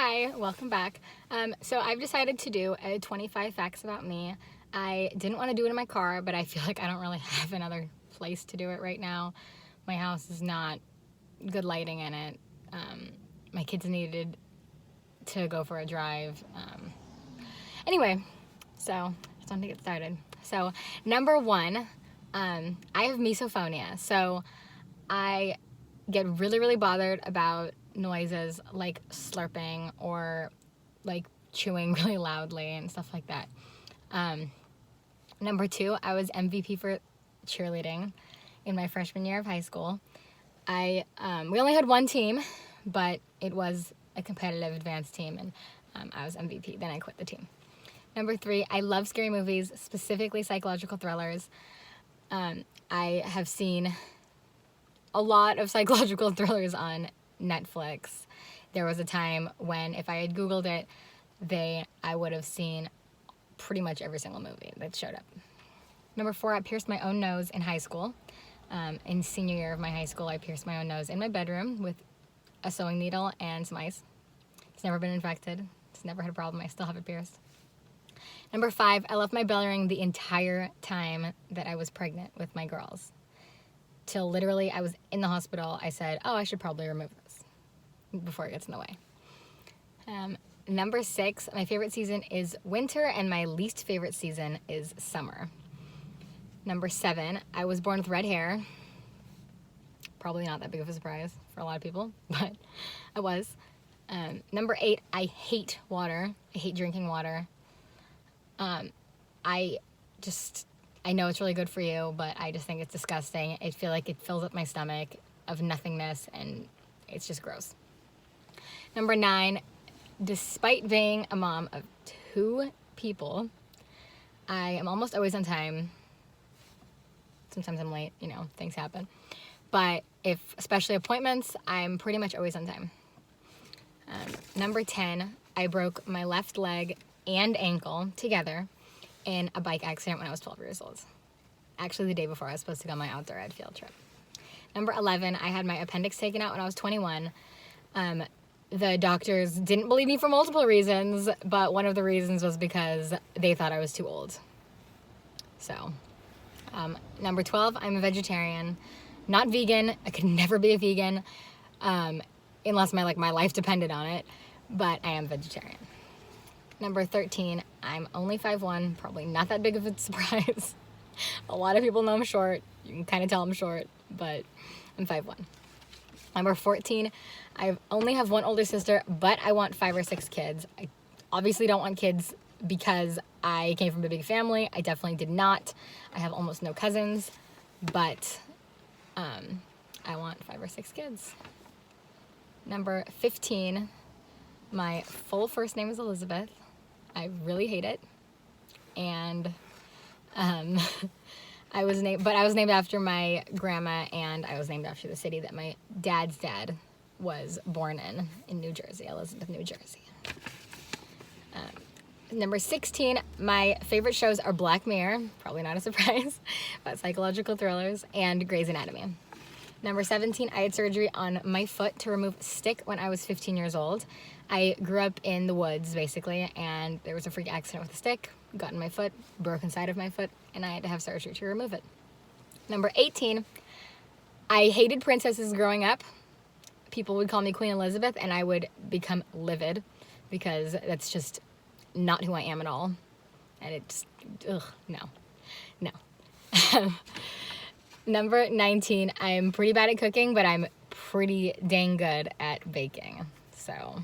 Hi, welcome back. So I've decided to do a 25 facts about me. I didn't want to do it in my car, but I feel like I don't really have another place to do it right now. My house is not good lighting in it. My kids needed to go for a drive. Anyway, so just wanted to get started. So number one, I have misophonia. So I get really bothered about noises like slurping or like chewing really loudly and stuff like that. Number two, I was MVP for cheerleading in my freshman year of high school. We only had one team, but it was a competitive advanced team, and I was MVP. Then I quit the team. Number three, I love scary movies, specifically psychological thrillers. I have seen a lot of psychological thrillers on Netflix. There was a time when if I had Googled it, I would have seen pretty much every single movie that showed up. Number four, I pierced my own nose in high school. In senior year of my high school, I pierced my own nose in my bedroom with a sewing needle and some ice. It's never been infected. It's never had a problem. I still have it pierced. Number five, I left my belly ring the entire time that I was pregnant with my girls. Till literally I was in the hospital, I said, oh, I should probably remove this before it gets in the way. Number six, my favorite season is winter and my least favorite season is summer. Number seven, I was born with red hair. Probably not that big of a surprise for a lot of people, but I was. Number eight, I hate water. I hate drinking water. I know it's really good for you, but I just think it's disgusting. I feel like it fills up my stomach of nothingness, and it's just gross. Number nine, despite being a mom of two people, I am almost always on time. Sometimes I'm late, things happen. But especially appointments, I'm pretty much always on time. Number 10, I broke my left leg and ankle together in a bike accident when I was 12 years old. Actually, the day before I was supposed to go on my outdoor ed field trip. Number 11, I had my appendix taken out when I was 21. The doctors didn't believe me for multiple reasons, but one of the reasons was because they thought I was too old. So, number 12, I'm a vegetarian. Not vegan. I could never be a vegan unless my life depended on it, but I am vegetarian. Number 13, I'm only 5'1", probably not that big of a surprise. A lot of people know I'm short. You can kind of tell I'm short, but I'm 5'1". Number 14, I only have one older sister, but I want 5 or 6 kids. I obviously don't want kids because I came from a big family. I definitely did not. I have almost no cousins, but I want 5 or 6 kids. Number 15, my full first name is Elizabeth. I really hate it. And I was named after my grandma, and I was named after the city that my dad's dad was born in New Jersey, Elizabeth, New Jersey. Number 16, my favorite shows are Black Mirror, probably not a surprise, but psychological thrillers, and Grey's Anatomy. Number 17, I had surgery on my foot to remove a stick when I was 15 years old. I grew up in the woods, basically, and there was a freak accident with a stick, got in my foot, broke inside of my foot, and I had to have surgery to remove it. Number 18, I hated princesses growing up. People would call me Queen Elizabeth, and I would become livid because that's just not who I am at all. And it's, no. Number 19, I'm pretty bad at cooking, but I'm pretty dang good at baking. So,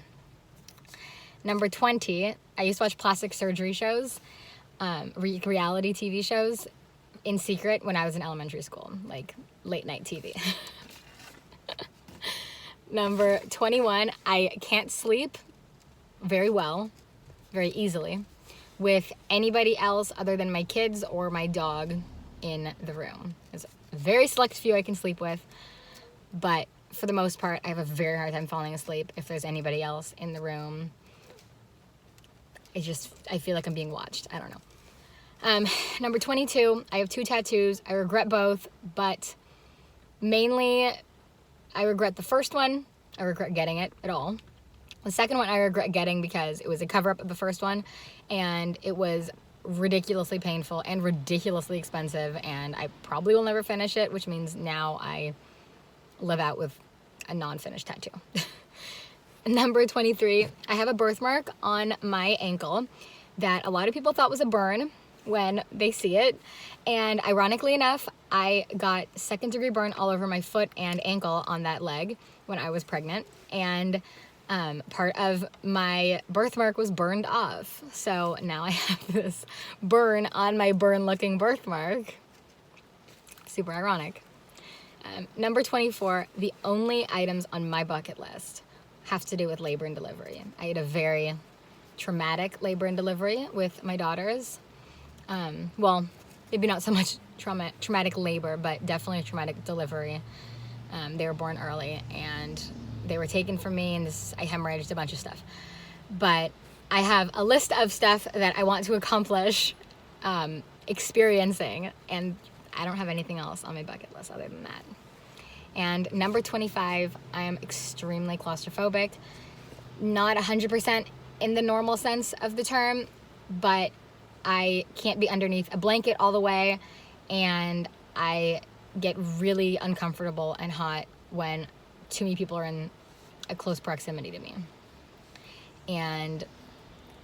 number 20, I used to watch plastic surgery shows, reality TV shows in secret when I was in elementary school, like late night TV. Number 21, I can't sleep very well, very easily, with anybody else other than my kids or my dog in the room. There's a very select few I can sleep with, but for the most part, I have a very hard time falling asleep if there's anybody else in the room. I feel like I'm being watched. I don't know. Number 22, I have 2 tattoos. I regret both, but mainly I regret the first one. I regret getting it at all. The second one I regret getting because it was a cover up of the first one, and it was ridiculously painful and ridiculously expensive, and I probably will never finish it, which means now I live out with a non-finished tattoo. Number 23, I have a birthmark on my ankle that a lot of people thought was a burn when they see it, and ironically enough, I got second-degree burn all over my foot and ankle on that leg when I was pregnant, and part of my birthmark was burned off. So now I have this burn on my burn-looking birthmark. Super ironic. Number 24, the only items on my bucket list have to do with labor and delivery. I had a very traumatic labor and delivery with my daughters. Well, maybe not so much traumatic labor, but definitely a traumatic delivery. They were born early, and they were taken from me, and I hemorrhaged a bunch of stuff. But I have a list of stuff that I want to accomplish experiencing, and I don't have anything else on my bucket list other than that. And number 25, I am extremely claustrophobic. Not 100% in the normal sense of the term, but I can't be underneath a blanket all the way, and I get really uncomfortable and hot when too many people are in a close proximity to me. And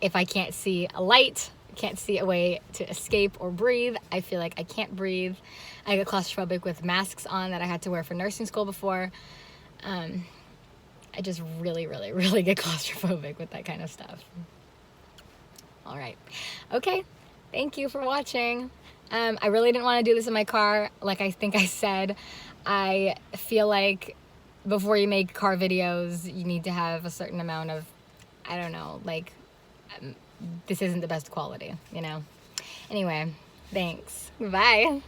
if I can't see a light, can't see a way to escape or breathe, I feel like I can't breathe. I get claustrophobic with masks on that I had to wear for nursing school before. I just really, really, really get claustrophobic with that kind of stuff. All right. Okay. Thank you for watching. I really didn't want to do this in my car. Like I think I said, I feel like before you make car videos, you need to have a certain amount of, I don't know, like, this isn't the best quality, you know? Anyway, thanks. Bye.